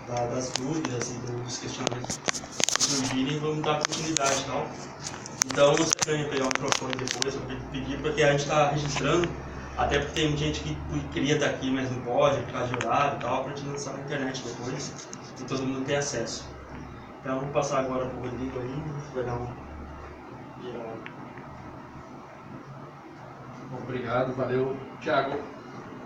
das dúvidas e dos questionamentos que surgirem, vamos dar continuidade e tal. Então, você vai pegar o microfone depois, eu pedir, porque a gente está registrando, até porque tem gente que queria estar aqui, mas não pode, por causa de horário e tal, para a gente lançar na internet depois, e todo mundo ter acesso. Então, vou passar agora para o Rodrigo aí, vai dar um geral. Obrigado, valeu, Thiago.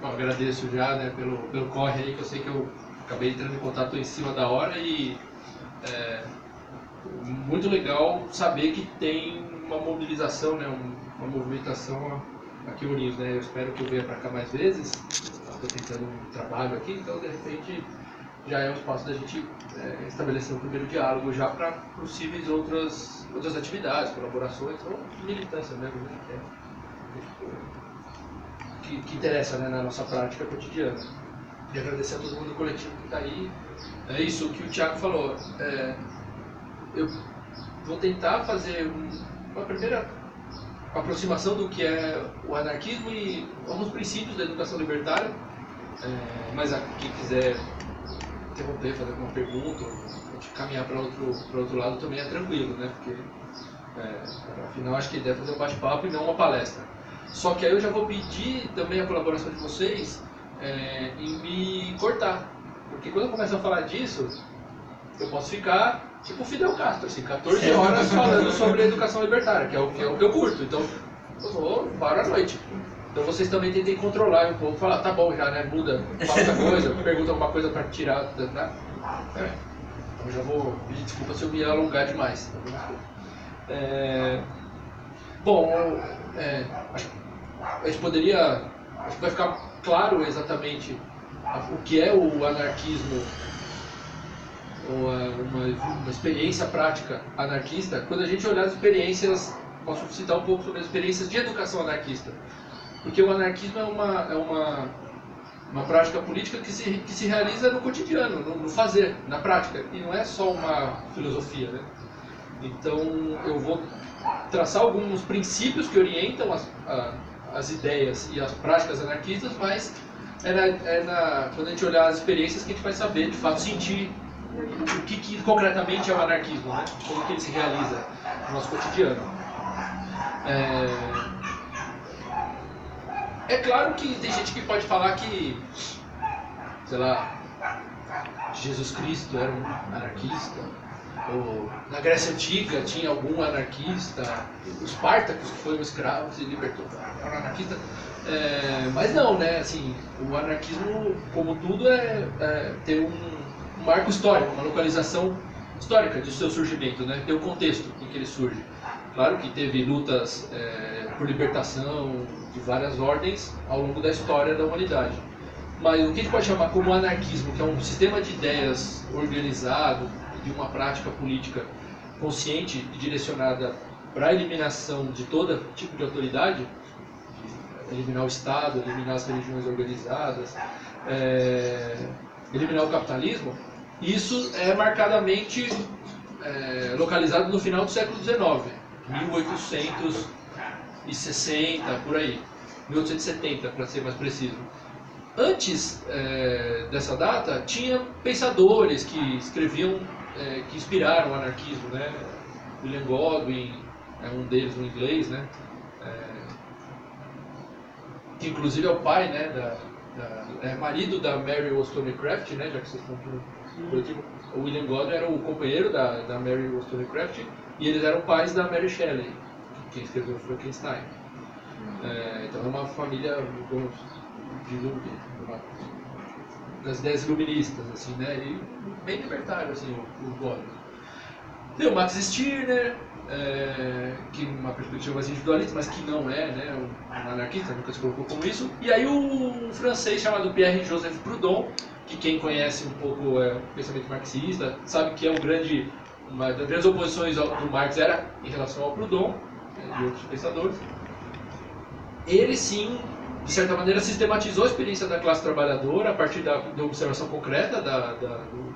Eu agradeço já, né, pelo corre aí, que eu sei que eu acabei entrando em contato em cima da hora e muito legal saber que tem uma mobilização, né, uma movimentação aqui em Ourinhos, né. Eu espero que eu venha para cá mais vezes. Estou tentando um trabalho aqui, então de repente já é um espaço da gente estabelecer um primeiro diálogo já para possíveis outras atividades, colaborações ou militância mesmo, né, que interessa, né, na nossa prática cotidiana. E agradecer a todo mundo do coletivo que está aí. É isso que o Thiago falou. Eu vou tentar fazer uma primeira aproximação do que é o anarquismo e alguns princípios da educação libertária. Mas quem quiser interromper, fazer alguma pergunta, ou caminhar para outro lado também é tranquilo, né? Porque afinal acho que ele deve fazer um bate-papo e não uma palestra. Só que aí eu já vou pedir também a colaboração de vocês em me cortar. Porque quando eu começo a falar disso, eu posso ficar tipo Fidel Castro, assim, 14 horas falando sobre a educação libertária, que é o que eu curto. Então, eu vou embora à noite. Então vocês também tentem controlar um pouco, falar, tá bom já, né, muda, fala outra coisa, pergunta alguma coisa para tirar, né? Então já vou pedir desculpa se eu me alongar demais. A gente poderia, acho que vai ficar claro exatamente o que é o anarquismo, ou uma experiência prática anarquista, quando a gente olhar as experiências, posso citar um pouco sobre as experiências de educação anarquista. Porque o anarquismo é uma prática política que se realiza no cotidiano, no fazer, na prática, e não é só uma filosofia, né? Então eu vou traçar alguns princípios que orientam as ideias e as práticas anarquistas, mas quando a gente olhar as experiências que a gente vai saber, de fato, sentir o que concretamente é o anarquismo, né? Como que ele se realiza no nosso cotidiano. É claro que tem gente que pode falar que, sei lá, Jesus Cristo era um anarquista, ou na Grécia Antiga tinha algum anarquista, o Espartacus, que foi um escravo, se libertou, era um anarquista. Mas não, né? Assim, o anarquismo, como tudo, ter um marco histórico, uma localização histórica de seu surgimento, né? Tem o contexto em que ele surge. Claro que teve lutas por libertação de várias ordens ao longo da história da humanidade. Mas o que a gente pode chamar como anarquismo, que é um sistema de ideias organizado, de uma prática política consciente e direcionada para a eliminação de todo tipo de autoridade, eliminar o Estado, eliminar as religiões organizadas, eliminar o capitalismo, isso é marcadamente localizado no final do século XIX, 1860, por aí, 1870, para ser mais preciso. Antes dessa data, tinha pensadores que escreviam, que inspiraram o anarquismo, né? William Godwin é um deles, um inglês, né? Que inclusive é o pai, né? Marido da Mary Wollstonecraft, né? Já que vocês estão no coletivo. O William Godwin era o companheiro da Mary Wollstonecraft e eles eram pais da Mary Shelley, quem escreveu Frankenstein. Então é uma família das ideias iluministas, assim, né? E bem libertário, assim, o Godwin. Tem o Max Stirner, que uma perspectiva mais individualista, mas que não é, né, um anarquista, nunca se colocou como isso. E aí um francês chamado Pierre-Joseph Proudhon, que quem conhece um pouco o pensamento marxista, sabe que é uma das grandes oposições do Marx era em relação ao Proudhon e outros pensadores. Ele sim, de certa maneira, sistematizou a experiência da classe trabalhadora a partir da observação concreta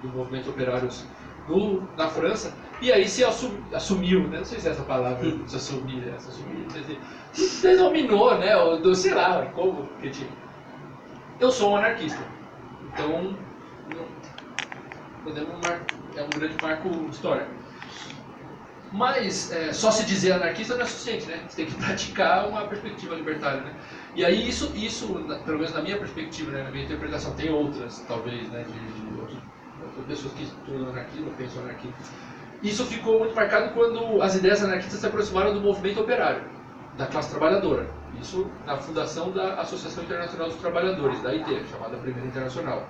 do movimento operários na França, e aí se assumiu, né? Não sei se é essa palavra, se assumir, se denominou, né? Ou sei lá, como eu sou um anarquista. Então, é um grande marco histórico. Mas só se dizer anarquista não é suficiente, né? Você tem que praticar uma perspectiva libertária, né? E aí isso pelo menos na minha perspectiva, né, na minha interpretação, tem outras, talvez, né, de outras pessoas que estudam anarquismo, pensam anarquismo. Isso ficou muito marcado quando as ideias anarquistas se aproximaram do movimento operário, da classe trabalhadora. Isso na fundação da Associação Internacional dos Trabalhadores, da AIT, chamada Primeira Internacional.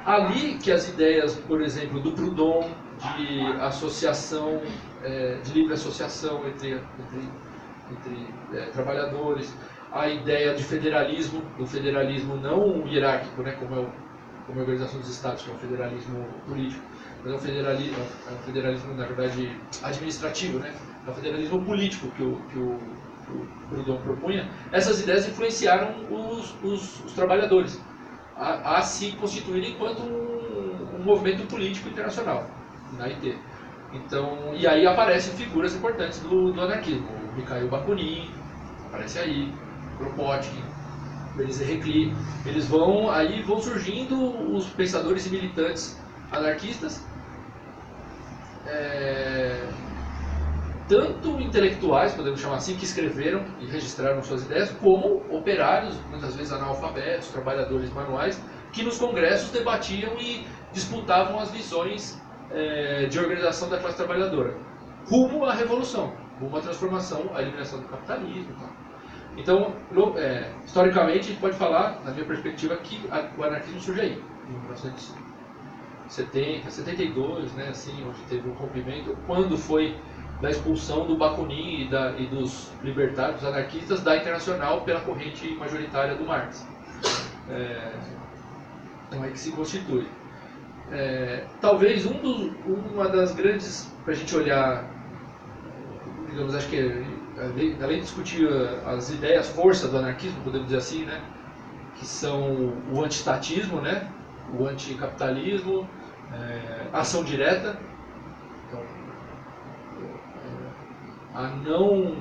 Ali que as ideias, por exemplo, do Proudhon, de associação, de livre associação entre trabalhadores, a ideia de federalismo, do federalismo não hierárquico, né, como a Organização dos Estados, que é um federalismo político, mas é um federalismo, na verdade, administrativo, né, é um federalismo político que o Proudhon propunha. Essas ideias influenciaram os trabalhadores a se constituírem enquanto um movimento político internacional, na AIT. Então, e aí aparecem figuras importantes do anarquismo. O Mikhail Bakunin aparece aí, Kropotkin, Belize Recli. Vão surgindo os pensadores e militantes anarquistas, tanto intelectuais, podemos chamar assim, que escreveram e registraram suas ideias, como operários, muitas vezes analfabetos, trabalhadores manuais, que nos congressos debatiam e disputavam as visões de organização da classe trabalhadora, rumo à revolução, rumo à transformação, à eliminação do capitalismo e tal. Então, historicamente, a gente pode falar, na minha perspectiva, que o anarquismo surge aí, em 1970, 72, né, assim, onde teve um rompimento, quando foi da expulsão do Bakunin e dos libertários, dos anarquistas, da Internacional pela corrente majoritária do Marx. Então é que se constitui. Talvez uma das grandes, para a gente olhar, digamos, acho que além de discutir as ideias, força do anarquismo, podemos dizer assim, né, que são o antistatismo, né, o anticapitalismo, a ação direta, então, a não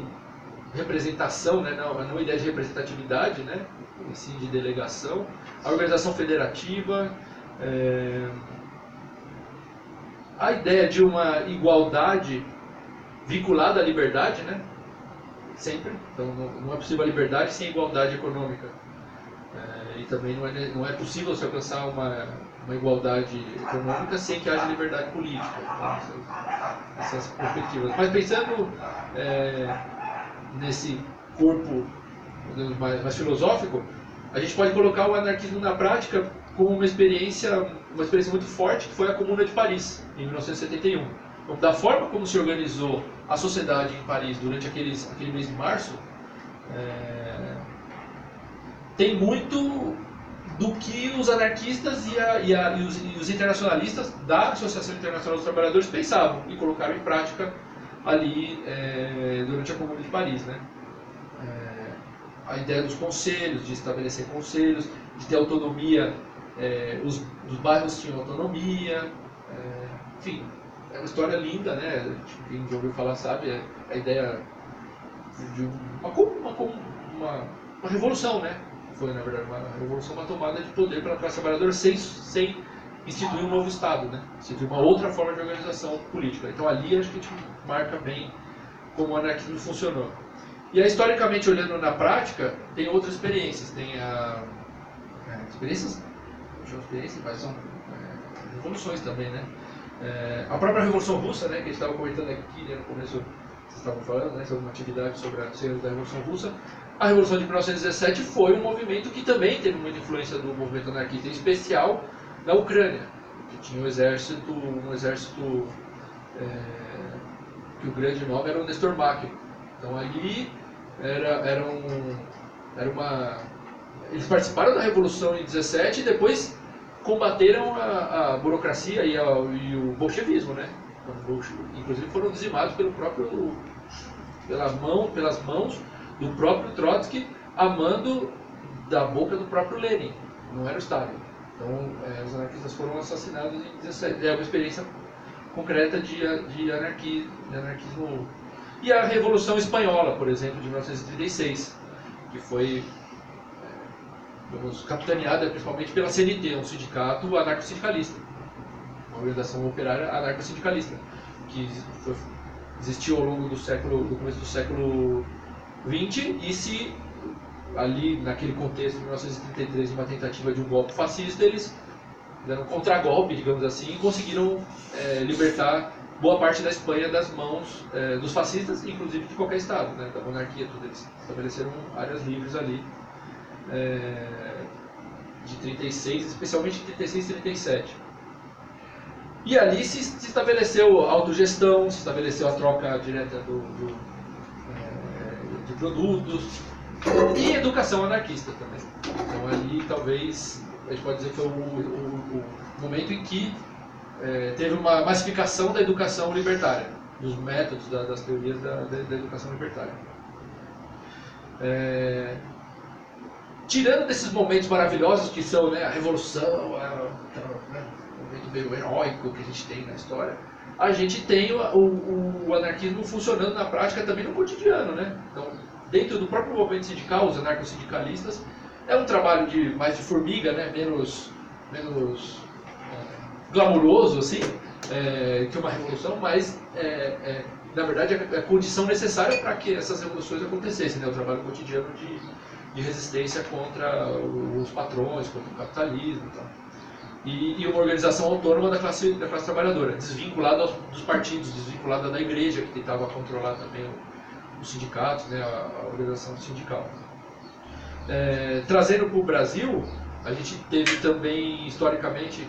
representação, né, a não ideia de representatividade, né, e sim de delegação, a organização federativa, a ideia de uma igualdade vinculada à liberdade, né, sempre. Então não é possível a liberdade sem igualdade econômica, e também não é possível se alcançar uma igualdade econômica sem que haja liberdade política. Então, essas perspectivas. Mas pensando nesse corpo mais filosófico, a gente pode colocar o anarquismo na prática como uma experiência muito forte, que foi a Comuna de Paris, em 1971. Então, da forma como se organizou a sociedade em Paris durante aquele mês de março, tem muito do que os anarquistas e os internacionalistas da Associação Internacional dos Trabalhadores pensavam e colocaram em prática ali durante a Comuna de Paris, né? A ideia dos conselhos, de estabelecer conselhos, de ter autonomia, os bairros tinham autonomia, enfim, é uma história linda, né? Quem já ouviu falar sabe, a ideia de uma revolução, né? Foi, na verdade, uma revolução, uma tomada de poder pela classe trabalhadora sem instituir um novo Estado, né? Instituir uma outra forma de organização política. Então ali acho que a gente marca bem como o anarquismo funcionou. E aí, historicamente, olhando na prática, tem outras experiências. Tem experiências, mas são revoluções também, né? A própria Revolução Russa, né, que a gente estava comentando aqui, né, no começo, vocês estavam falando, né, sobre uma atividade sobre a cena da Revolução Russa. A Revolução de 1917 foi um movimento que também teve muita influência do movimento anarquista, em especial na Ucrânia, que tinha um exército que o grande nome era o Nestor Makhno. Então ali eles participaram da Revolução em 17 e depois combateram a burocracia e o bolchevismo, né? Inclusive foram dizimados pelas mãos do próprio Trotsky, a mando da boca do próprio Lenin. Não era o Stalin. Então os anarquistas foram assassinados em 17. É uma experiência concreta de anarquismo. E a Revolução Espanhola, por exemplo, de 1936, que foi capitaneada principalmente pela CNT, um sindicato anarco-sindicalista. uma organização operária anarco-sindicalista, que existiu ao longo do começo do século XX e se ali naquele contexto de 1933, uma tentativa de um golpe fascista, eles deram um contragolpe, digamos assim, e conseguiram libertar boa parte da Espanha das mãos dos fascistas, inclusive de qualquer estado, né, da monarquia, tudo. Eles estabeleceram áreas livres ali de 36, especialmente de 36 e 37. E ali se estabeleceu a autogestão, se estabeleceu a troca direta de produtos e educação anarquista também. Então ali talvez a gente pode dizer que foi o momento em que teve uma massificação da educação libertária, dos métodos, das teorias da educação libertária. Tirando desses momentos maravilhosos que são, né, a revolução, um momento meio heróico que a gente tem na história, a gente tem o anarquismo funcionando na prática também no cotidiano, né? Então, dentro do próprio movimento sindical, os anarcossindicalistas, é um trabalho mais de formiga, né? menos glamuroso assim, que uma revolução, mas na verdade é a condição necessária para que essas revoluções acontecessem, né? O trabalho cotidiano de resistência contra os patrões, contra o capitalismo e tal. E uma organização autônoma da classe trabalhadora, desvinculada dos partidos, desvinculada da igreja, que tentava controlar também os sindicatos, né, a organização sindical. Trazendo para o Brasil, a gente teve também, historicamente,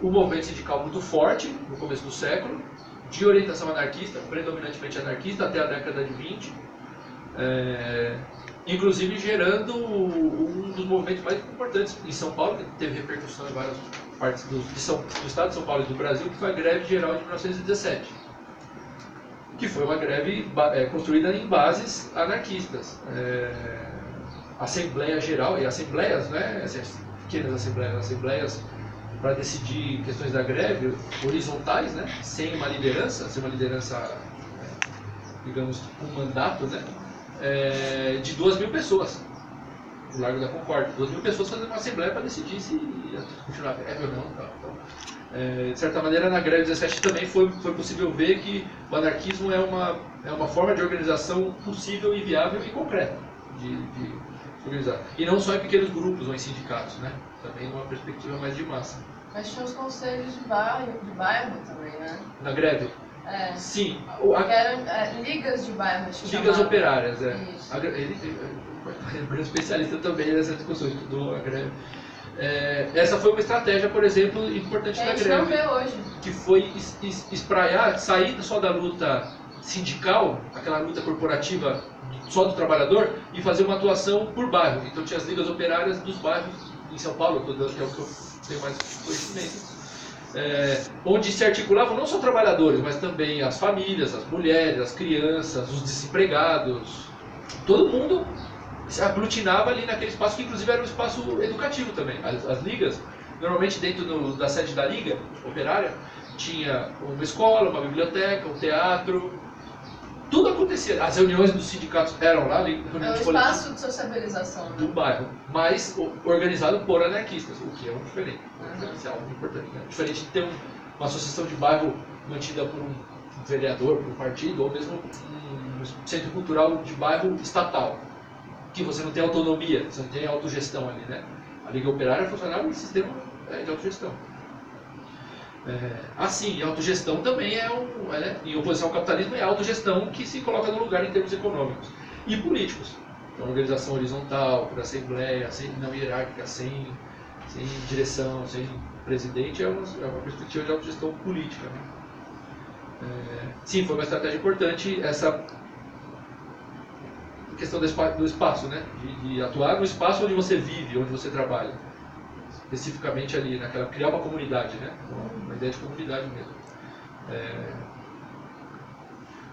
um movimento sindical muito forte no começo do século, de orientação anarquista, predominantemente anarquista, até a década de 20, inclusive gerando um dos movimentos mais importantes em São Paulo, que teve repercussão em várias partes do estado de São Paulo e do Brasil, que foi a Greve Geral de 1917, que foi uma greve construída em bases anarquistas. Assembleia Geral, e assembleias, né, essas pequenas assembleias para decidir questões da greve, horizontais, né, sem uma liderança, digamos, um mandato, né, de 2.000 pessoas, no Largo da Concórdia. 2.000 pessoas fazendo uma assembleia para decidir se ia continuar a greve ou não. Então, de certa maneira, na greve 17 também foi possível ver que o anarquismo é uma forma de organização possível e viável e concreta de organizar. E não só em pequenos grupos ou em sindicatos, né? Também numa perspectiva mais de massa. Mas tinha os conselhos de bairro também, né? Na greve? Sim. Que eram ligas de bairro. Ligas operárias, Isso. Ele é um grande especialista também nessa discussão, estudou a greve. Essa foi uma estratégia, por exemplo, importante da greve. A gente não vê hoje. Que foi espraiar, sair só da luta sindical, aquela luta corporativa só do trabalhador, e fazer uma atuação por bairro. Então tinha as ligas operárias dos bairros em São Paulo, que é o que eu tenho mais conhecimento, onde se articulavam não só trabalhadores, mas também as famílias, as mulheres, as crianças, os desempregados. Todo mundo se aglutinava ali naquele espaço, que inclusive era um espaço educativo também. As ligas, normalmente dentro da sede da liga operária, tinha uma escola, uma biblioteca, um teatro, tudo acontecia. As reuniões dos sindicatos eram lá, reuniões espaço de sociabilização, né? Do bairro, mas organizado por anarquistas, o que é um diferencial muito importante, né? Diferente de ter uma associação de bairro mantida por um vereador, por um partido, ou mesmo um centro cultural de bairro estatal, que você não tem autonomia, você não tem autogestão ali, né? A Liga Operária funcionava em sistema de autogestão. Assim, a autogestão também em oposição ao capitalismo, é a autogestão que se coloca no lugar em termos econômicos e políticos. Então, organização horizontal, por assembleia, não hierárquica, sem direção, sem presidente, é uma perspectiva de autogestão política, né? Sim, foi uma estratégia importante essa questão do espaço, né? De atuar no espaço onde você vive, onde você trabalha. Especificamente ali, criar uma comunidade, né? Uma ideia de comunidade mesmo.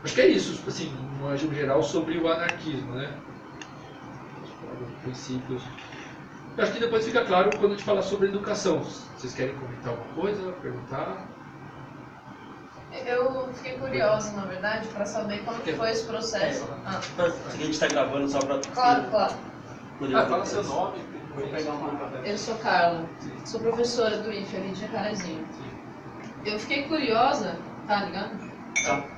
Acho que é isso, assim, um resumo geral sobre o anarquismo, né? Os princípios. Eu acho que depois fica claro quando a gente falar sobre educação. Vocês querem comentar alguma coisa, perguntar? Eu fiquei curiosa, na verdade, para saber como que foi esse processo. A gente está gravando só para... Claro. Fala seu nome. Eu sou Carla, sou professora do IFE ali de Jacarezinho. Eu fiquei curiosa, tá ligado?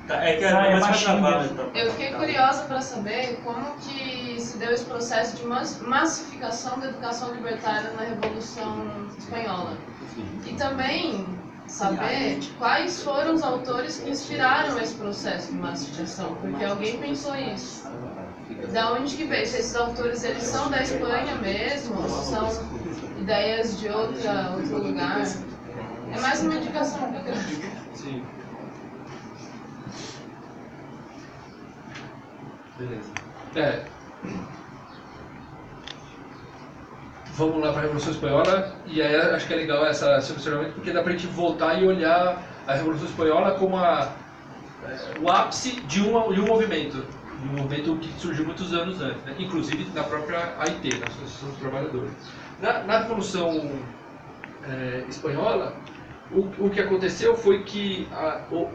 É que é mais gravado. Eu fiquei curiosa para saber como que se deu esse processo de massificação da educação libertária na Revolução Espanhola. E também saber quais foram os autores que inspiraram esse processo de massificação, porque alguém pensou isso. Da onde que veio? Se esses autores eles são da Espanha mesmo, ou são ideias de outro lugar? É mais uma indicação que eu quero. Sim. Beleza. Vamos lá para a Revolução Espanhola, e aí acho que é legal esse observamento, porque dá para a gente voltar e olhar a Revolução Espanhola como o ápice de um movimento que surgiu muitos anos antes, né? Inclusive na própria AIT, na Associação dos Trabalhadores. Na Revolução Espanhola, o que aconteceu foi que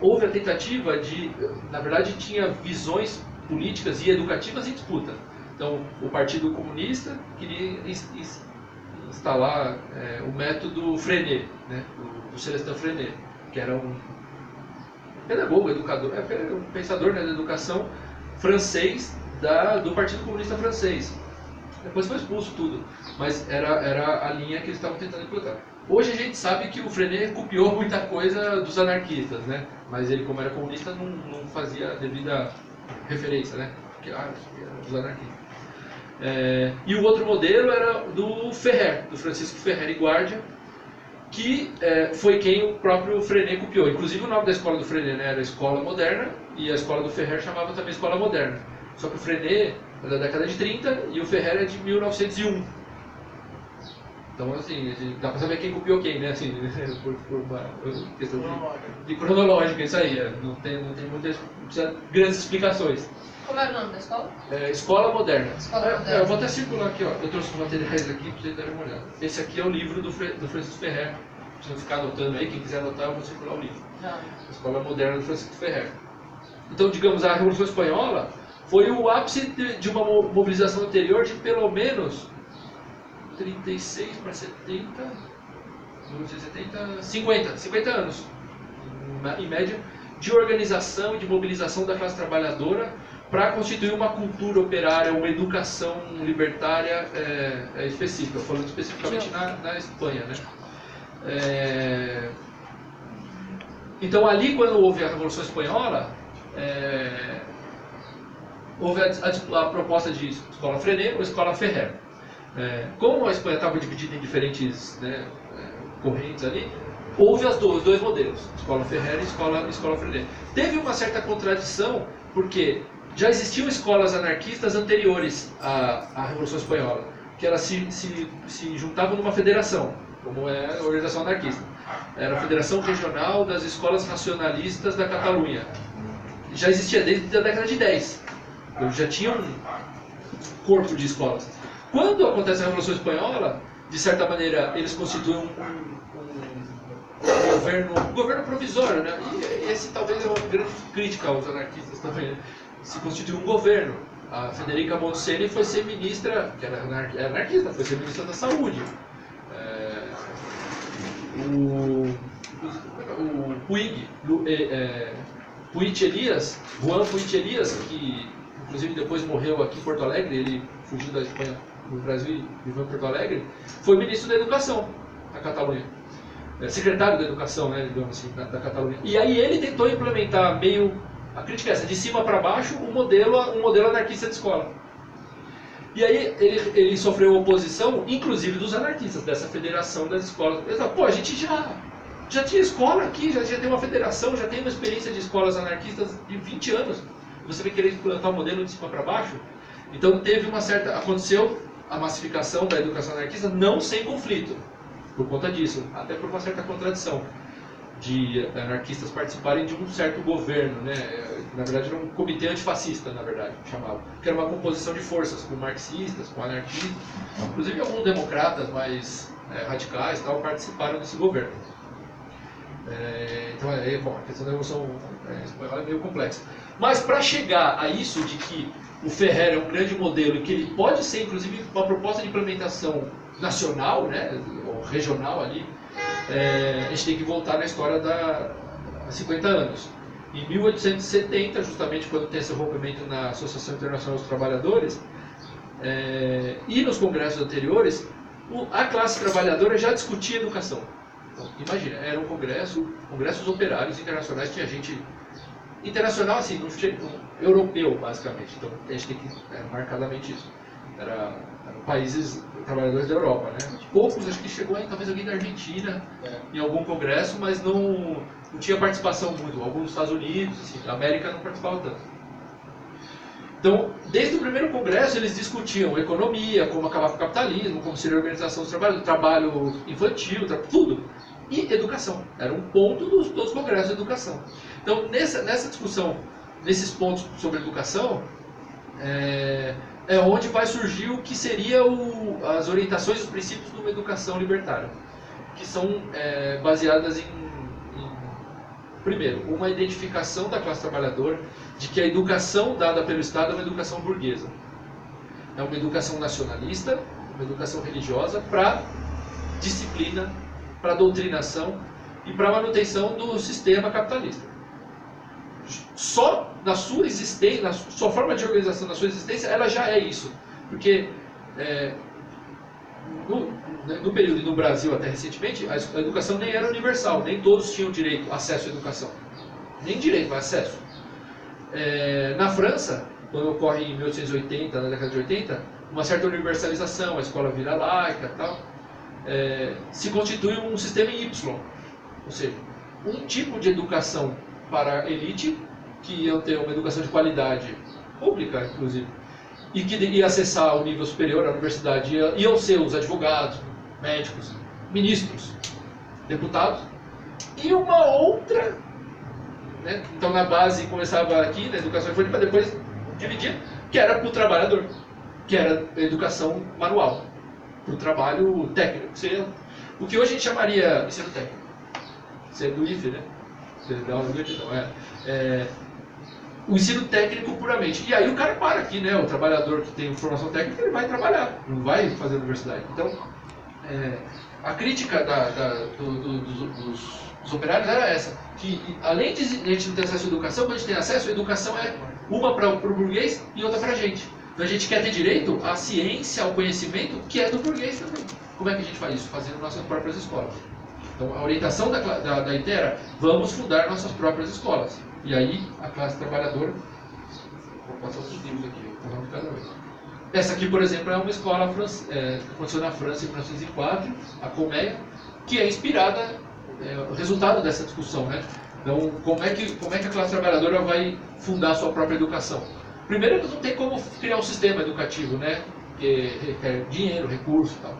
houve a tentativa de, na verdade, tinha visões políticas e educativas em disputa. Então, o Partido Comunista queria instalar o método Freinet, né, do Celestin Freinet, que era um pedagogo, educador, um pensador, né, da educação francês do Partido Comunista francês. Depois foi expulso tudo, mas era a linha que eles estavam tentando implantar. Hoje a gente sabe que o Freinet copiou muita coisa dos anarquistas, né? Mas ele, como era comunista, não fazia a devida referência, né? Porque era dos anarquistas. E o outro modelo era do Ferrer, do Francisco Ferrer e Guardia, que foi quem o próprio Freinet copiou. Inclusive o nome da escola do Freinet, né, era Escola Moderna, e a escola do Ferrer chamava também Escola Moderna. Só que o Freinet é da década de 30 e o Ferrer é de 1901. Então, assim, dá pra saber quem copiou quem, né? Assim, por uma questão de cronológica, isso aí. Não tem muitas grandes explicações. Como era o nome da escola? Escola Moderna. Escola Moderna. Eu vou até circular aqui, ó. Eu trouxe os materiais aqui pra vocês darem uma olhada. Esse aqui é o livro do Francisco Ferrer. Pra você ficar anotando aí, quem quiser anotar, eu vou circular o livro. Escola Moderna do Francisco Ferrer. Então, digamos, a Revolução Espanhola foi o ápice de uma mobilização anterior de pelo menos 36 para 70, 50 anos, em média, de organização e de mobilização da classe trabalhadora para constituir uma cultura operária, uma educação libertária específica, falando especificamente na Espanha, né? Então ali, quando houve a Revolução Espanhola, houve a proposta de escola Freinet ou escola Ferrer. Como a Espanha estava dividida em diferentes, né, correntes ali, houve os dois modelos, escola Ferrer e escola Freinet. Teve uma certa contradição, porque já existiam escolas anarquistas anteriores à Revolução Espanhola, que elas se juntavam numa federação, como é a organização anarquista. Era a Federação Regional das Escolas Nacionalistas da Catalunha. Já existia desde a década de 10. Então, já tinha um corpo de escolas. Quando acontece a Revolução Espanhola, de certa maneira, eles constituem um governo provisório, né? E esse talvez é uma grande crítica aos anarquistas também, né? Se constituiu um governo. A Federica Montseny foi ser ministra, que era anarquista, foi ser ministra da Saúde. O Puig Elias, Juan Puig Elias, que inclusive depois morreu aqui em Porto Alegre, ele fugiu da Espanha no Brasil e viveu em Porto Alegre, foi ministro da Educação da Catalunha. Secretário da Educação, né, digamos assim, da Catalunha. E aí ele tentou implementar meio, a crítica é essa, de cima para baixo, um modelo anarquista de escola. E aí ele sofreu oposição, inclusive dos anarquistas, dessa federação das escolas. Eles falaram, pô, a gente já tinha escola aqui, já tem uma federação, já tem uma experiência de escolas anarquistas de 20 anos. Você vai querer implantar um modelo de cima para baixo? Então aconteceu a massificação da educação anarquista, não sem conflito, por conta disso, até por uma certa contradição de anarquistas participarem de um certo governo, né? Na verdade era um comitê antifascista, na verdade, chamava, que era uma composição de forças, com marxistas, com anarquistas, inclusive alguns democratas mais radicais tal, participaram desse governo. Então, a questão da Revolução Espanhola é meio complexa. Mas para chegar a isso de que o Ferrer é um grande modelo e que ele pode ser, inclusive, uma proposta de implementação nacional, né, ou regional ali, a gente tem que voltar na história há 50 anos. Em 1870, justamente quando tem esse rompimento na Associação Internacional dos Trabalhadores, e nos congressos anteriores, a classe trabalhadora já discutia educação. Então, imagina, era um congressos operários internacionais, tinha gente internacional, assim, europeu, basicamente. Então, a gente tem que marcadamente isso. Eram países trabalhadores da Europa, né? Poucos, acho que chegou aí, talvez alguém da Argentina, em algum congresso, mas não tinha participação muito. Alguns dos Estados Unidos, assim, a América não participava tanto. Então, desde o primeiro congresso, eles discutiam economia, como acabar com o capitalismo, como seria a organização do trabalho infantil, tudo. E educação. Era um ponto dos congressos de educação. Então, nessa discussão, nesses pontos sobre educação, é onde vai surgir o que seria as orientações e os princípios de uma educação libertária, que são baseadas primeiro, uma identificação da classe trabalhadora de que a educação dada pelo Estado é uma educação burguesa. É uma educação nacionalista, uma educação religiosa para disciplina, para doutrinação e para manutenção do sistema capitalista. Só na sua existência, na sua forma de organização, na sua existência, ela já é isso. Porque no período e no Brasil até recentemente, a educação nem era universal, nem todos tinham direito, acesso à educação. Nem direito, mas acesso. Na França, quando ocorre em 1880, na década de 80, uma certa universalização, a escola vira laica e tal, se constitui um sistema em Y. Ou seja, um tipo de educação para a elite, que iam ter uma educação de qualidade pública, inclusive, e que ia acessar o nível superior, a universidade, iam ser os advogados, médicos, ministros, deputados, e uma outra, né? Então na base começava aqui, na educação infantil, para depois dividir, que era para o trabalhador, que era a educação manual, para o trabalho técnico, que seria o que hoje a gente chamaria ensino técnico. Você é do IFE, né? Você dá aula do IFE, então o ensino técnico puramente. E aí o cara para aqui, né? O trabalhador que tem formação técnica, ele vai trabalhar, não vai fazer universidade. Então, a crítica dos operários era essa, que além de a gente não ter acesso à educação, quando a gente tem acesso, a educação é uma para o burguês e outra para a gente. Então a gente quer ter direito à ciência, ao conhecimento, que é do burguês também. Como é que a gente faz isso? Fazendo nossas próprias escolas. Então a orientação da ITE era, vamos fundar nossas próprias escolas. E aí a classe trabalhadora, vou passar outros livros aqui, vou falar de cada vez. Essa aqui, por exemplo, é uma escola que aconteceu na França em 1904, a Colmeia, que é inspirada, o resultado dessa discussão, né? Então, como é que a classe trabalhadora vai fundar a sua própria educação? Primeiro, eles não tem como criar um sistema educativo, né? Que requer dinheiro, recurso e tal.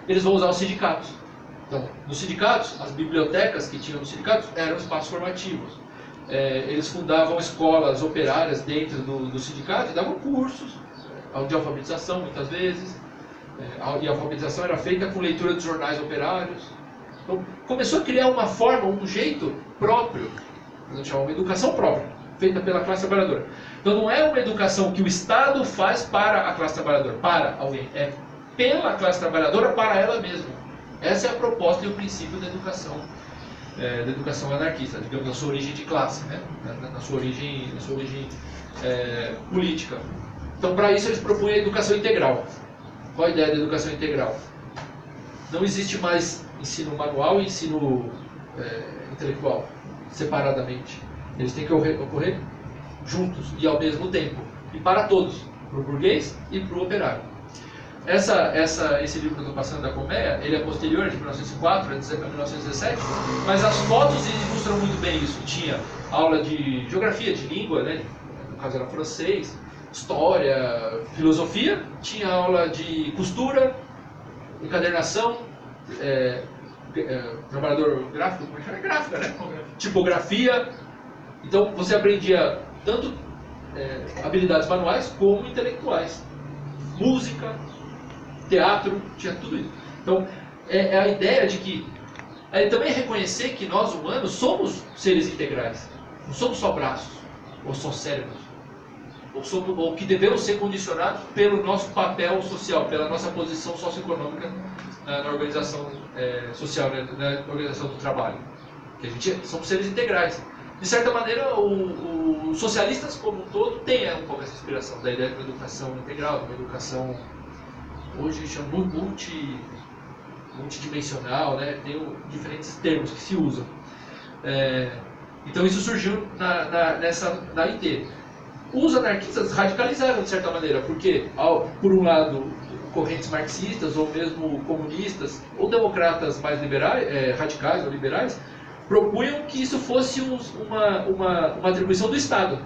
Eles vão usar os sindicatos. Então, nos sindicatos, as bibliotecas que tinham nos sindicatos eram espaços formativos. Eles fundavam escolas operárias dentro do sindicato e davam cursos de alfabetização, muitas vezes. E a alfabetização era feita com leitura dos jornais operários. Então, começou a criar uma forma, um jeito próprio, a gente chama uma educação própria, feita pela classe trabalhadora. Então, não é uma educação que o Estado faz para a classe trabalhadora, para alguém. É pela classe trabalhadora para ela mesma. Essa é a proposta e o princípio da educação anarquista, digamos, na sua origem de classe, né? na sua origem política. Então, para isso, eles propõem a educação integral. Qual a ideia da educação integral? Não existe mais ensino manual e ensino intelectual, separadamente. Eles têm que ocorrer juntos e ao mesmo tempo. E para todos, para o burguês e para o operário. Esse livro que eu estou passando da Colmeia, ele é posterior, de 1904 a 1917, mas as fotos ilustram muito bem isso. Tinha aula de geografia, de língua, né? No caso era francês, história, filosofia, tinha aula de costura, encadernação, trabalhador gráfico, como é que chama? Gráfica, né? Tipografia. Então você aprendia tanto habilidades manuais como intelectuais. Música, teatro, tinha tudo isso. Então, a ideia de que também é reconhecer que nós humanos somos seres integrais. Não somos só braços ou só cérebros. ou que devemos ser condicionados pelo nosso papel social, pela nossa posição socioeconômica na organização social, né, na organização do trabalho. Que a gente somos seres integrais. De certa maneira, os socialistas como um todo têm um pouco essa inspiração da ideia de uma educação integral, de uma educação hoje chama multidimensional, né? Tem diferentes termos que se usam. Então isso surgiu na IT. Os anarquistas radicalizaram de certa maneira, porque, por um lado, correntes marxistas ou mesmo comunistas ou democratas mais liberais, radicais ou liberais, propunham que isso fosse uma atribuição do Estado.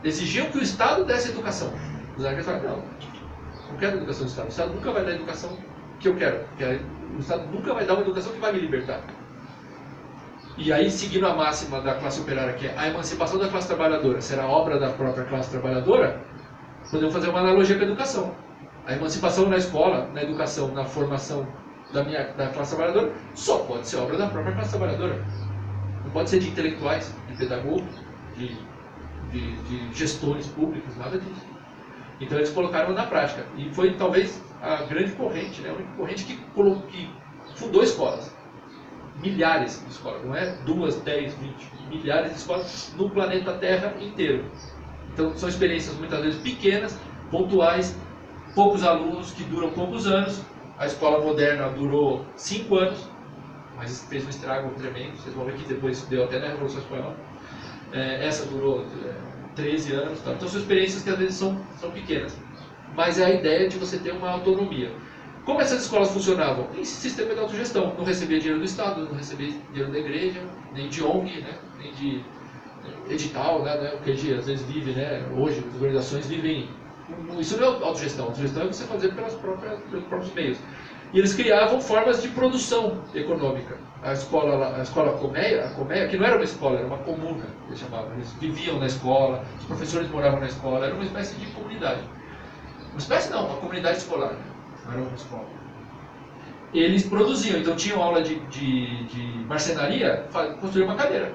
Exigiam que o Estado desse educação. Os anarquistas falaram, não quero educação do Estado. O Estado nunca vai dar a educação que eu quero. Porque o Estado nunca vai dar uma educação que vai me libertar. E aí, seguindo a máxima da classe operária, que é a emancipação da classe trabalhadora será obra da própria classe trabalhadora, podemos fazer uma analogia com a educação. A emancipação na escola, na educação, na formação da classe trabalhadora, só pode ser obra da própria classe trabalhadora. Não pode ser de intelectuais, de pedagogos, de gestores públicos, nada disso. Então eles colocaram na prática. E foi talvez a grande corrente, né, a única corrente que fundou escolas. Milhares de escolas, não é 2, 10, 20, milhares de escolas no planeta Terra inteiro. Então são experiências muitas vezes pequenas, pontuais, poucos alunos que duram poucos anos. A escola moderna durou 5 anos, mas isso fez um estrago tremendo. Vocês vão ver que depois deu até na Revolução Espanhola. Essa durou 13 anos. Tá? Então são experiências que às vezes são pequenas. Mas é a ideia de você ter uma autonomia. Como essas escolas funcionavam? Em sistema de autogestão. Não recebia dinheiro do Estado, não recebia dinheiro da igreja, nem de ONG, né? Nem de edital, né? O que a gente às vezes vive, né? Hoje as organizações vivem. Isso não é autogestão. Autogestão é você fazer pelos próprios meios. E eles criavam formas de produção econômica. A escola Colmeia, que não era uma escola, era uma comuna, eles chamavam. Eles viviam na escola, os professores moravam na escola, era uma espécie de comunidade. Uma espécie não, uma comunidade escolar. Não era uma escola. Eles produziam, então tinham aula de marcenaria, construíam uma cadeira.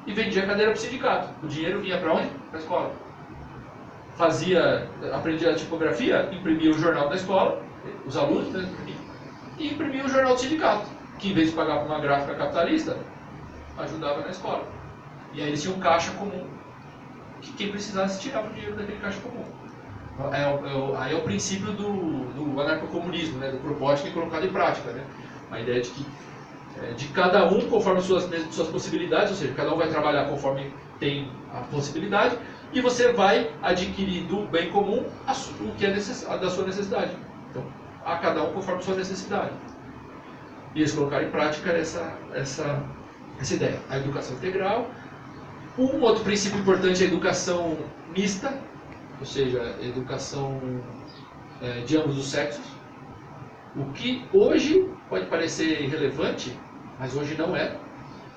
E vendia a cadeira para o sindicato. O dinheiro vinha para onde? Para a escola. Aprendia a tipografia, imprimia o jornal da escola, os alunos, né, e imprimia o jornal do sindicato, que em vez de pagar para uma gráfica capitalista, ajudava na escola. E aí eles tinham um caixa comum, que quem precisasse tirava o dinheiro daquele caixa comum. Aí é o princípio do anarcocomunismo, né, do Kropotkin colocado em prática. Né? A ideia de que de cada um conforme suas possibilidades, ou seja, cada um vai trabalhar conforme tem a possibilidade, e você vai adquirir do bem comum o que é da sua necessidade. Então, a cada um conforme sua necessidade. E eles colocaram em prática essa ideia. A educação integral. Um outro princípio importante é a educação mista, ou seja, a educação de ambos os sexos. O que hoje pode parecer irrelevante, mas hoje não é.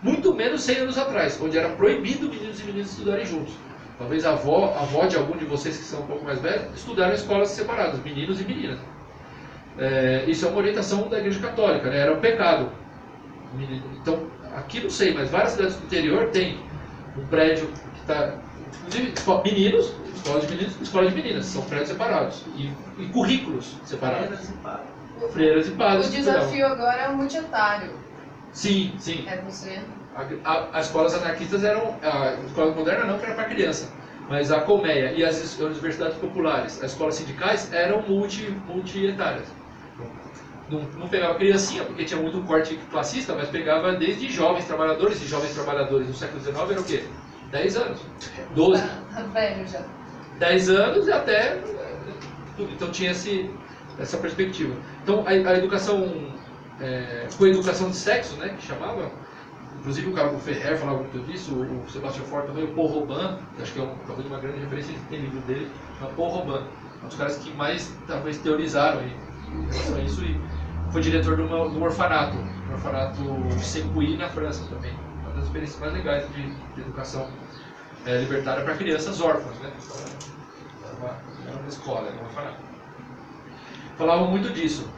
Muito menos 100 anos atrás, onde era proibido meninos e meninas estudarem juntos. Talvez a avó de algum de vocês que são um pouco mais velhos estudaram em escolas separadas, meninos e meninas. Isso é uma orientação da Igreja Católica, né? Era um pecado. Então, aqui não sei, mas várias cidades do interior tem um prédio que está... Inclusive, meninos, escola de meninos, escola de meninas, são prédios separados. E currículos separados. Freiras e padres. O desafio agora é o multietário. Sim, sim. É você. As escolas anarquistas eram... A escola moderna não, que era para criança. Mas a Colmeia e as universidades populares, as escolas sindicais, eram multietárias. Não pegava criancinha, porque tinha muito corte classista, mas pegava desde jovens trabalhadores, e jovens trabalhadores no século XIX era o quê? 10 anos, 12. Tá velho já. 10 anos e até tudo. Então tinha essa perspectiva. Então a educação, com a educação de sexo, né, que chamava, inclusive o Cabo Ferrer falava muito disso, o Sebastião Faure também, o Paul Robin, que acho que talvez uma grande referência, tem livro dele, chama Paul Robin, um dos caras que mais talvez teorizaram em relação a isso, e foi diretor do orfanato de Secuy na França também. Uma das experiências mais legais de educação libertária para crianças órfãs, né? Era uma escola, era um orfanato. Falavam muito disso.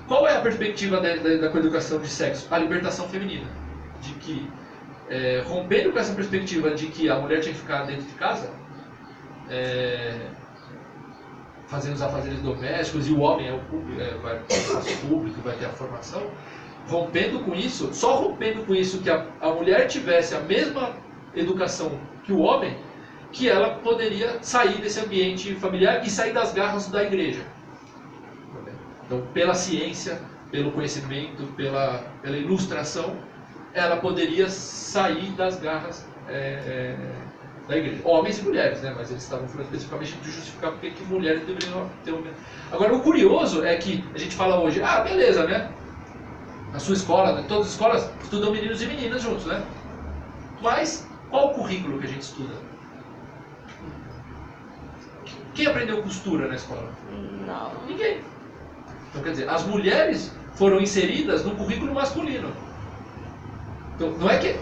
Qual é a perspectiva da coeducação de sexo? A libertação feminina. De que, rompendo com essa perspectiva de que a mulher tinha que ficar dentro de casa, fazendo os afazeres domésticos e o homem vai para o espaço público, vai ter a formação, rompendo com isso, só rompendo com isso que a mulher tivesse a mesma educação que o homem, que ela poderia sair desse ambiente familiar e sair das garras da igreja. Então, pela ciência, pelo conhecimento, pela ilustração, ela poderia sair das garras da igreja. Homens e mulheres, né? Mas eles estavam falando especificamente de justificar porque que mulheres deveriam ter o mesmo. Agora, o curioso é que a gente fala hoje, beleza, né? Na sua escola, né? Todas as escolas estudam meninos e meninas juntos, né? Mas, qual o currículo que a gente estuda? Quem aprendeu costura na escola? Não. Ninguém. Então, quer dizer, as mulheres foram inseridas no currículo masculino. Então, não é que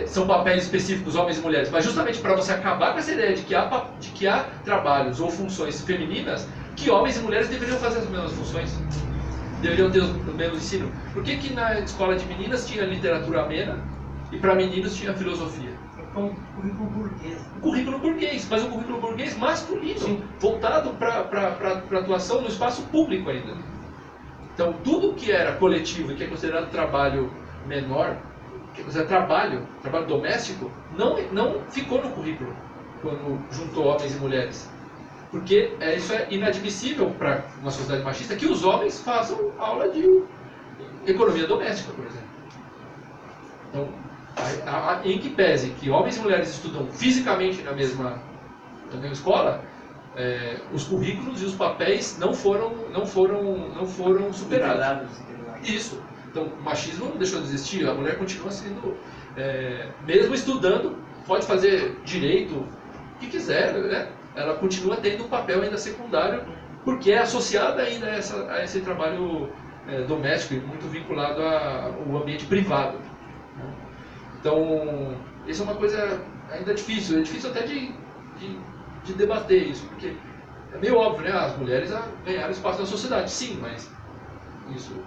são papéis específicos, homens e mulheres, mas justamente para você acabar com essa ideia de que há trabalhos ou funções femininas que homens e mulheres deveriam fazer as mesmas funções, deveriam ter o mesmo ensino. Por que na escola de meninas tinha literatura amena e para meninos tinha filosofia? É um currículo burguês. Um currículo burguês, mas um currículo burguês masculino, sim, voltado para atuação no espaço público ainda. Então, tudo que era coletivo e que é considerado trabalho menor, que é considerado trabalho doméstico, não ficou no currículo quando juntou homens e mulheres. Porque isso é inadmissível para uma sociedade machista que os homens façam aula de economia doméstica, por exemplo. Então, em que pese que homens e mulheres estudam fisicamente na mesma escola, os currículos e os papéis não foram superados. Isso. Então, o machismo não deixou de existir, a mulher continua sendo, mesmo estudando, pode fazer direito, o que quiser, né? Ela continua tendo um papel ainda secundário, porque é associada ainda a esse trabalho doméstico e muito vinculado ao ambiente privado. Né? Então, isso é uma coisa ainda difícil, até de debater isso, porque é meio óbvio, né? As mulheres ganharam espaço na sociedade, sim, mas isso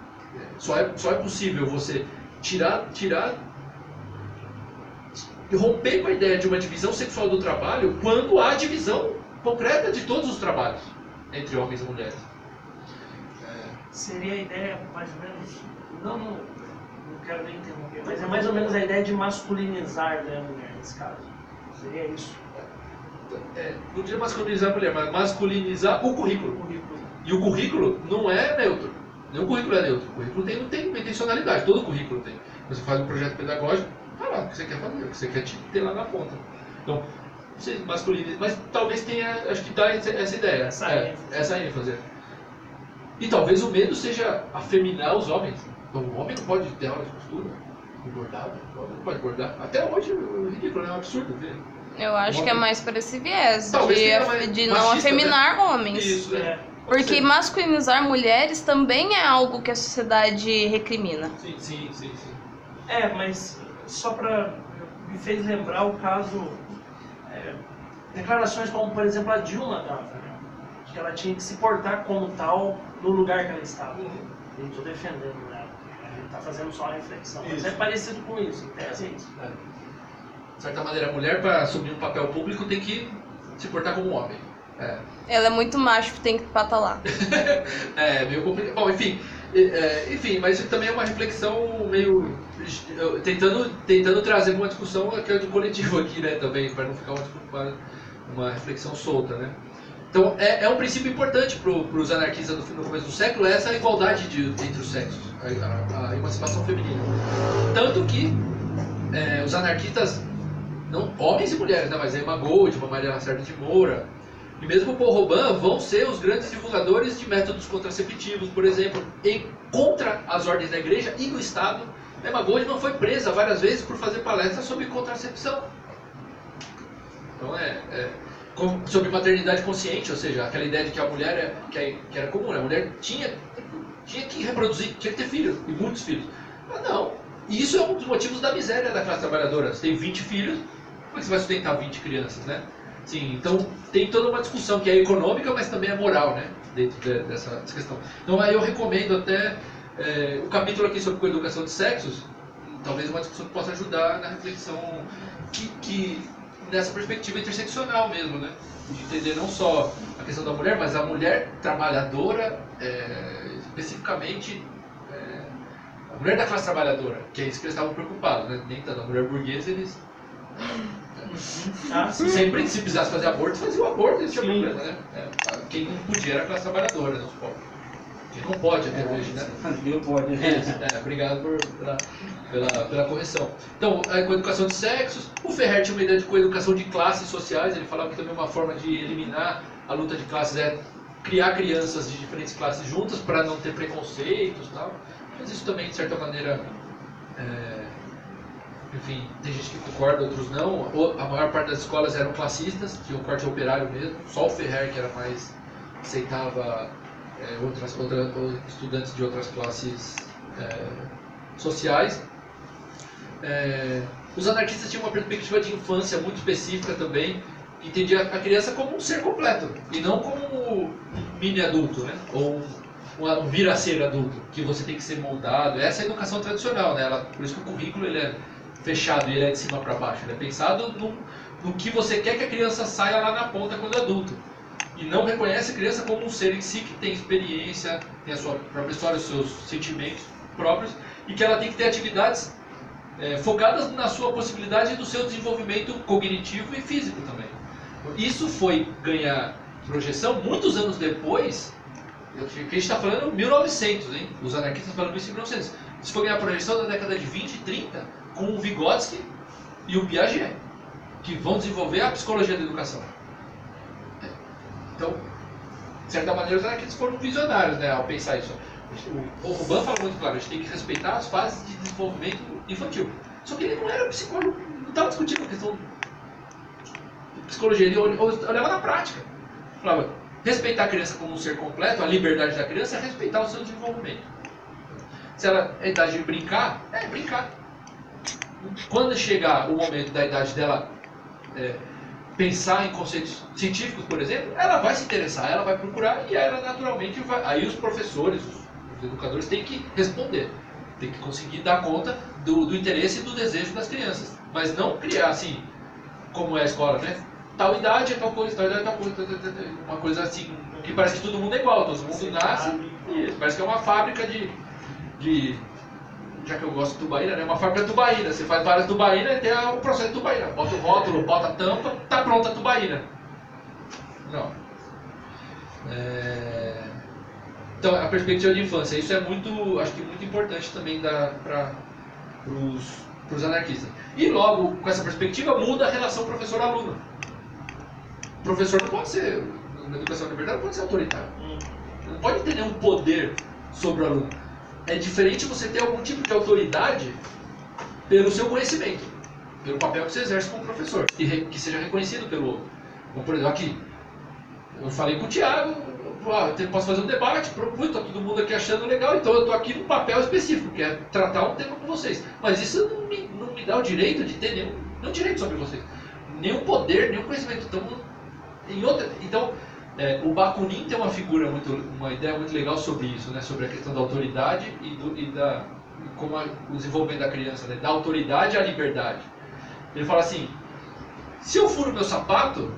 só é possível você tirar e romper com a ideia de uma divisão sexual do trabalho quando há divisão concreta de todos os trabalhos entre homens e mulheres. Seria a ideia, mais ou menos, não quero nem interromper, mas é mais ou menos a ideia de masculinizar, né, a mulher nesse caso. Seria isso. Não diria masculinizar a mulher, mas masculinizar o currículo. E o currículo não é neutro. Nenhum currículo é neutro. O currículo tem uma intencionalidade, todo currículo tem. Você faz um projeto pedagógico, lá o que você quer fazer, o que você quer ter lá na ponta. Então, você masculiniza, mas talvez tenha, acho que dá essa ideia, essa ênfase. E talvez o medo seja afeminar os homens. Então, o homem não pode ter aula de costura, de bordado, não pode bordar. Até hoje é ridículo, é um absurdo ver. Eu acho que é mais por esse viés, de não machista, afeminar, né? Homens. Isso, Porque masculinizar mulheres também é algo que a sociedade recrimina. Sim. Mas só para... me fez lembrar o caso... declarações como, por exemplo, a Dilma dava, né? Que ela tinha que se portar como tal no lugar que ela estava. Eu não estou defendendo ela, a gente está fazendo só a reflexão. Mas é parecido com isso, em tese é isso. De certa maneira, a mulher, para assumir um papel público, tem que se portar como um homem. Ela é muito macho, tem que patar lá. Meio complicado. Bom, enfim, mas isso também é uma reflexão meio... tentando trazer uma discussão do coletivo aqui, né, também, para não ficar uma reflexão solta, né. Então, é um princípio importante para os anarquistas no começo do século, essa igualdade entre os sexos, a emancipação feminina. Tanto que os anarquistas, não homens e mulheres, né, mas a Emma Goldman, a Maria Lacerda de Moura, e mesmo o Paul Robin vão ser os grandes divulgadores de métodos contraceptivos, por exemplo, contra as ordens da igreja e do Estado. Emma Goldman foi presa várias vezes por fazer palestras sobre contracepção. Então sobre maternidade consciente, ou seja, aquela ideia de que a mulher, que era comum, a mulher tinha que reproduzir, tinha que ter filhos, e muitos filhos. Mas não, e isso é um dos motivos da miséria da classe trabalhadora. Você tem 20 filhos, como é que você vai sustentar 20 crianças, né? Sim, então tem toda uma discussão que é econômica, mas também é moral, né? Dentro dessa questão. Então aí eu recomendo até o capítulo aqui sobre coeducação de sexos, talvez uma discussão que possa ajudar na reflexão que nessa perspectiva interseccional mesmo, né? De entender não só a questão da mulher, mas a mulher trabalhadora, especificamente a mulher da classe trabalhadora, que é isso que eles estavam preocupados, né? Nem tanto a mulher burguesa, eles sempre, se precisasse fazer aborto, fazia o aborto, isso tinha problema, né? Quem não podia era a classe trabalhadora, não os pobres. Quem não pode até hoje, né? Não pode. Obrigado pela correção. Então, a coeducação de sexos, o Ferrer tinha uma ideia de coeducação de classes sociais, ele falava que também uma forma de eliminar a luta de classes é criar crianças de diferentes classes juntas para não ter preconceitos e tal. Mas isso também, de certa maneira, enfim, tem gente que concorda, outros não. A maior parte das escolas eram classistas, tinha um corte operário mesmo, só o Ferrer que era mais aceitava outros estudantes de outras classes sociais. Os anarquistas tinham uma perspectiva de infância muito específica também, que entendia a criança como um ser completo e não como um mini adulto, né? Ou um vir a ser adulto, que você tem que ser moldado. Essa é a educação tradicional, né? Por isso que o currículo ele é fechado e ele é de cima para baixo. Ele é pensado no que você quer que a criança saia lá na ponta quando é adulto. E não reconhece a criança como um ser em si que tem experiência, tem a sua própria história, os seus sentimentos próprios, e que ela tem que ter atividades focadas na sua possibilidade do seu desenvolvimento cognitivo e físico também. Isso foi ganhar projeção muitos anos depois, que a gente está falando 1900, hein? Os anarquistas falam isso em 1900. Isso foi ganhar projeção na década de 20 e 30 com o Vygotsky e o Piaget, que vão desenvolver a psicologia da educação. Então, de certa maneira, os anarquistas foram visionários, né, ao pensar isso. O Robin fala muito claro, a gente tem que respeitar as fases de desenvolvimento infantil. Só que ele não era psicólogo, não estava discutindo a questão de psicologia, ele olhava na prática. Falava, respeitar a criança como um ser completo, a liberdade da criança é respeitar o seu desenvolvimento. Se ela é idade de brincar, brincar. Quando chegar o momento da idade dela pensar em conceitos científicos, por exemplo, ela vai se interessar, ela vai procurar e ela naturalmente vai. Aí os professores, os educadores têm que responder, têm que conseguir dar conta do interesse e do desejo das crianças, mas não criar assim, como é a escola, né? Tal idade é tal coisa, tal idade é tal coisa, uma coisa assim, que parece que todo mundo é igual, todo mundo nasce, e parece que é uma fábrica de já que eu gosto de tubaína, né? Uma fábrica de tubaína. Você faz várias tubaínas e tem o processo de tubaína. Bota o rótulo, bota a tampa, tá pronta a tubaína. Não. Então, a perspectiva de infância, isso é muito, acho que muito importante também para os anarquistas. E logo, com essa perspectiva, muda a relação professor-aluno. O professor não pode ser, na educação libertária, não pode ser autoritário. Não pode ter nenhum poder sobre o aluno. É diferente você ter algum tipo de autoridade pelo seu conhecimento, pelo papel que você exerce como professor, e que seja reconhecido pelo outro. Como, por exemplo, aqui, eu falei com o Thiago, posso fazer um debate, propus, está todo mundo aqui achando legal, então eu estou aqui num papel específico, que é tratar um tema com vocês. Mas isso não me dá o direito de ter nenhum direito sobre vocês, nenhum poder, nenhum conhecimento. Então, o Bakunin tem uma ideia muito legal sobre isso, né? Sobre a questão da autoridade e como o desenvolvimento da criança, né? Da autoridade à liberdade. Ele fala assim, se eu furo meu sapato,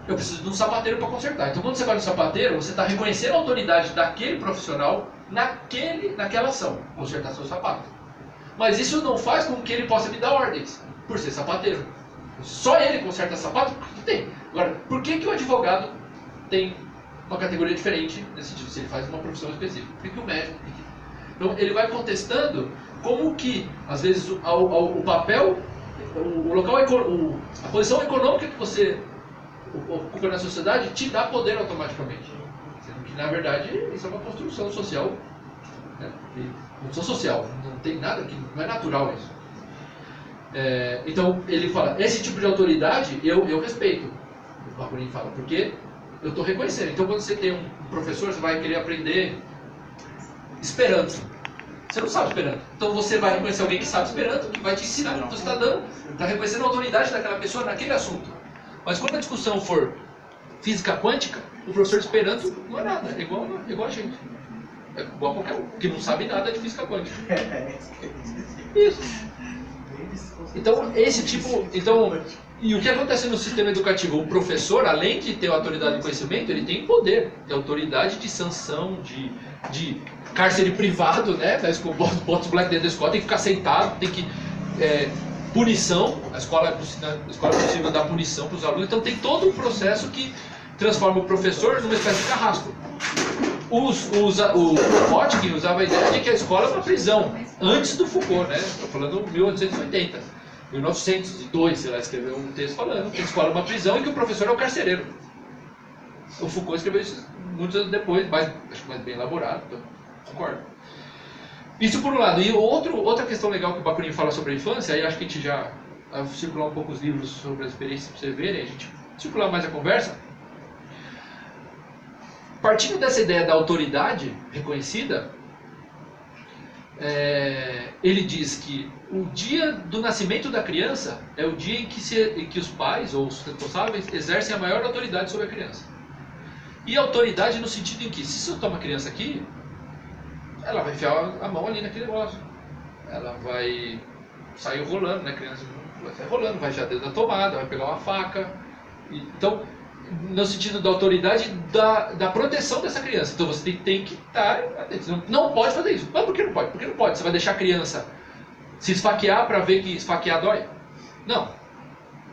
eu preciso de um sapateiro para consertar. Então quando você vai no sapateiro, você está reconhecendo a autoridade daquele profissional naquela ação, consertar seu sapato. Mas isso não faz com que ele possa me dar ordens, por ser sapateiro. Só ele conserta sapato? Tem. Agora, por que o advogado tem uma categoria diferente nesse sentido, se ele faz uma profissão específica? Por que o médico? Então ele vai contestando como que, às vezes, o papel, o local, a posição econômica que você ocupa na sociedade te dá poder automaticamente. Sendo que, na verdade, isso é uma construção social. Né? Construção social, não tem nada que não é natural isso. Então ele fala, esse tipo de autoridade eu respeito, o Bakunin fala, porque eu estou reconhecendo. Então quando você tem um professor, você vai querer aprender Esperanto. Você não sabe Esperanto. Então você vai reconhecer alguém que sabe Esperanto, que vai te ensinar. Então você está reconhecendo a autoridade daquela pessoa naquele assunto. Mas quando a discussão for física quântica, o professor de Esperanto não é nada, é igual a gente. É igual a qualquer um, que não sabe nada de física quântica. Isso. Então, E o que acontece no sistema educativo? O professor, além de ter autoridade de conhecimento, ele tem poder, tem autoridade de sanção, de cárcere privado, né? Bota os moleques dentro da escola, tem que ficar sentado, tem que... punição, a escola é possível dar punição para os alunos, então tem todo um processo que transforma o professor numa espécie de carrasco. O Kropotkin usava a ideia de que a escola é uma prisão, antes do Foucault, né? Estou falando 1880, 1902, sei lá, escreveu um texto falando que a escola é uma prisão e que o professor é o carcereiro. O Foucault escreveu isso muitos anos depois, acho que mais bem elaborado, então concordo. Isso por um lado. E outra questão legal que o Bakunin fala sobre a infância, aí acho que a gente já vai circular um pouco os livros sobre as experiências para vocês verem, a gente circular mais a conversa. Partindo dessa ideia da autoridade reconhecida, ele diz que o dia do nascimento da criança é o dia em que os pais ou os responsáveis exercem a maior autoridade sobre a criança. E autoridade no sentido em que, se eu tomo uma criança aqui, ela vai enfiar a mão ali naquele negócio. Ela vai sair rolando, né? A criança vai sair rolando, vai já dentro da tomada, vai pegar uma faca. Então, no sentido da autoridade da proteção dessa criança. Então você tem que estar atento. Você não pode fazer isso. Mas por que não pode? Por que não pode? Você vai deixar a criança se esfaquear para ver que esfaquear dói? Não.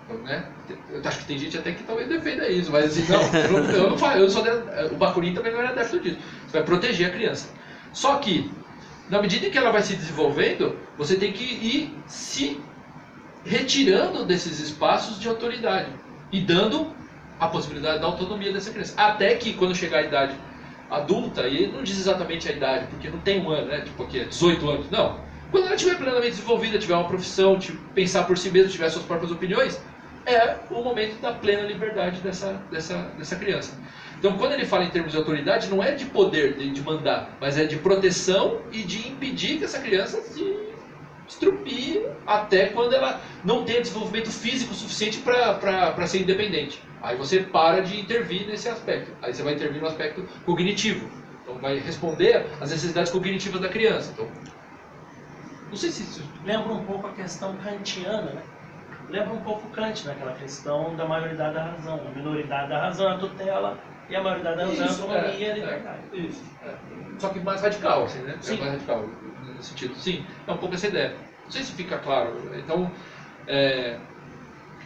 Então, né? Eu acho que tem gente até que talvez defenda isso, mas assim, eu não faço. O Bakunin também não era adepto disso. Você vai proteger a criança. Só que, na medida em que ela vai se desenvolvendo, você tem que ir se retirando desses espaços de autoridade e dando a possibilidade da autonomia dessa criança. Até que, quando chegar a idade adulta, e ele não diz exatamente a idade, porque não tem um ano, né? Tipo aqui, 18 anos. Não. Quando ela estiver plenamente desenvolvida, tiver uma profissão, pensar por si mesma, tiver suas próprias opiniões, é o momento da plena liberdade dessa criança. Então, quando ele fala em termos de autoridade, não é de poder, de mandar, mas é de proteção e de impedir que essa criança se estrupie até quando ela não tenha desenvolvimento físico suficiente para ser independente. Aí você para de intervir nesse aspecto. Aí você vai intervir no aspecto cognitivo. Então, vai responder às necessidades cognitivas da criança. Então, não sei se isso... Lembra um pouco a questão kantiana, né? Lembra um pouco Kant naquela questão da maioridade da razão. A minoridade da razão é a tutela e a maioridade da razão é a autonomia e a liberdade. Isso. Só que mais radical, assim, né? Sim. É mais radical, nesse sentido. Sim, é um pouco essa ideia. Não sei se fica claro. Então,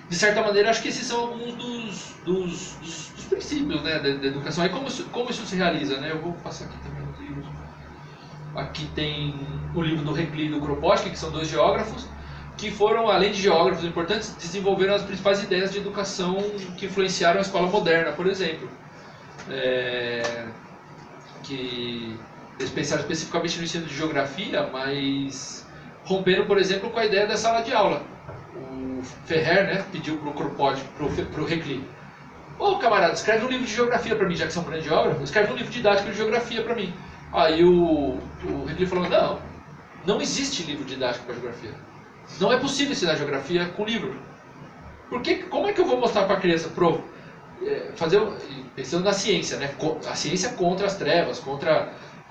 de certa maneira, acho que esses são alguns dos princípios, né, da educação. Aí como isso se realiza, né? Eu vou passar aqui também os livros. Aqui tem o livro do Recli e do Kropotkin, que são dois geógrafos, que foram, além de geógrafos importantes, desenvolveram as principais ideias de educação que influenciaram a escola moderna, por exemplo. Que eles pensaram especificamente no ensino de geografia, mas romperam, por exemplo, com a ideia da sala de aula. O Ferrer, né, pediu para o Kropotkin, para o Recli: ô camarada, escreve um livro de geografia para mim, já que são grandes geógrafos, escreve um livro didático de geografia para mim. Aí o Recli falou: não existe livro didático para geografia. Não é possível ensinar geografia com livro. Como é que eu vou mostrar para a criança, pensando na ciência, né? A ciência contra as trevas,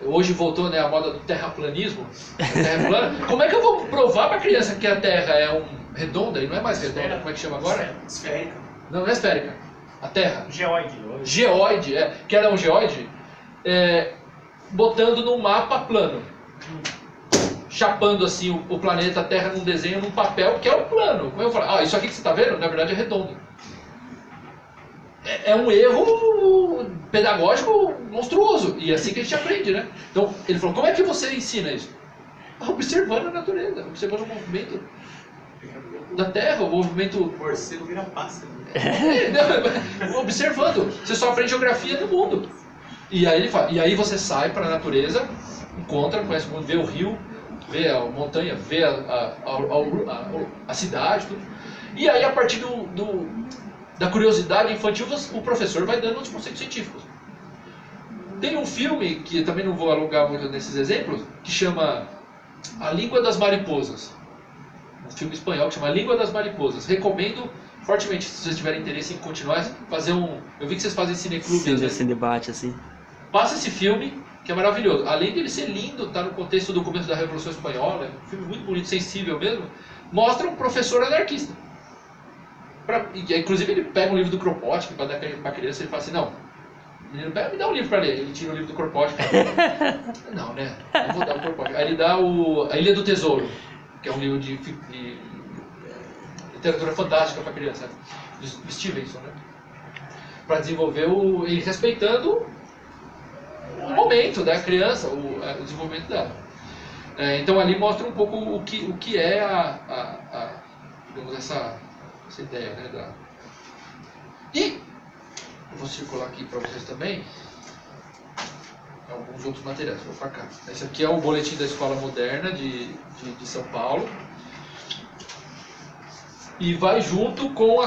hoje voltou, né, a moda do terraplanismo. Terra plana. Como é que eu vou provar para a criança que a Terra é redonda e não é mais redonda? Como é que chama agora? Esférica. Não é esférica. A Terra. Geóide. Geóide, que era um geóide, botando no mapa plano. Chapando assim o planeta Terra num desenho, num papel, que é o plano. Como eu falo, isso aqui que você está vendo, na verdade é redondo. É um erro pedagógico monstruoso. E é assim que a gente aprende, né? Então, ele falou: como é que você ensina isso? Observando a natureza, observando o movimento da Terra, o movimento... O morcego vira pássaro. Observando. Você só aprende geografia do mundo. E aí você sai para a natureza, encontra, conhece o mundo, vê o rio, vê a montanha, vê a cidade, tudo. E aí, a partir da curiosidade infantil, o professor vai dando os conceitos científicos. Tem um filme, que também não vou alongar muito nesses exemplos, que chama A Língua das Mariposas. Um filme espanhol que chama A Língua das Mariposas. Recomendo fortemente, se vocês tiverem interesse em continuar, fazer eu vi que vocês fazem cineclube. Sim, sem debate, assim. Passa esse filme, que é maravilhoso. Além dele ser lindo, tá no contexto do começo da Revolução Espanhola, é um filme muito bonito, sensível mesmo, mostra um professor anarquista. Inclusive ele pega um livro do Kropotkin para dar para a criança, ele fala assim, não, menino, me dá um livro para ler. Ele tira o livro do Kropotkin. Não, né? Não vou dar o Kropotkin. Aí ele dá A Ilha do Tesouro, que é um livro de literatura fantástica para criança, do Stevenson, né? Para desenvolver e respeitando o momento da criança, o desenvolvimento dela. Então ali mostra um pouco o que é digamos, essa ideia, né? E eu vou circular aqui para vocês também alguns outros materiais. Vou para cá. Esse aqui é o boletim da Escola Moderna de São Paulo. E vai junto com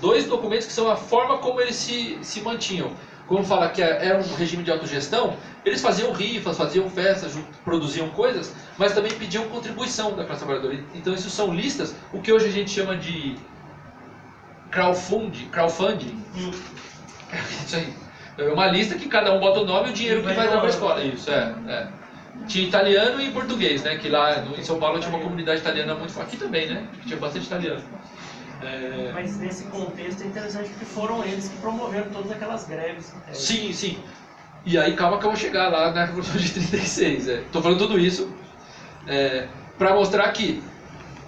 dois documentos que são a forma como eles se mantinham. Como fala que era um regime de autogestão, eles faziam rifas, faziam festas, produziam coisas, mas também pediam contribuição da classe trabalhadora. Então isso são listas, o que hoje a gente chama de crowdfunding. Isso aí. É uma lista que cada um bota o nome e o dinheiro que vai dar para a escola. Isso, Tinha italiano e português, né? Que lá em São Paulo tinha uma comunidade italiana muito forte. Aqui também, né? Tinha bastante italiano. Mas nesse contexto é interessante porque foram eles que promoveram todas aquelas greves. Sim, sim. E aí calma que eu vou chegar lá na Revolução de 36. Estou falando tudo isso para mostrar que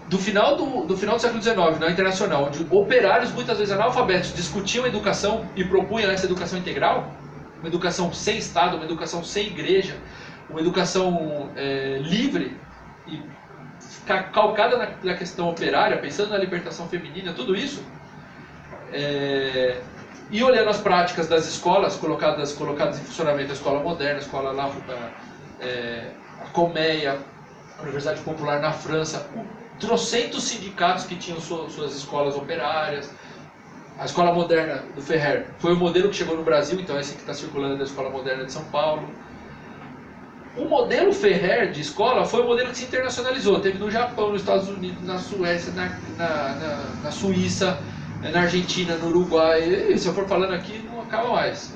do final do século XIX, na Internacional, onde operários muitas vezes analfabetos discutiam educação e propunham essa educação integral, uma educação sem Estado, uma educação sem igreja, uma educação livre e calcada na questão operária, pensando na libertação feminina, tudo isso, e olhando as práticas das escolas colocadas em funcionamento, a escola moderna, a escola lá, a Colmeia, a Universidade Popular na França, trocentos sindicatos que tinham suas escolas operárias. A escola moderna do Ferrer foi o modelo que chegou no Brasil, então esse que está circulando é da escola moderna de São Paulo. O modelo Ferrer de escola foi o modelo que se internacionalizou. Teve no Japão, nos Estados Unidos, na Suécia, na Suíça, na Argentina, no Uruguai. E se eu for falando aqui, não acaba mais.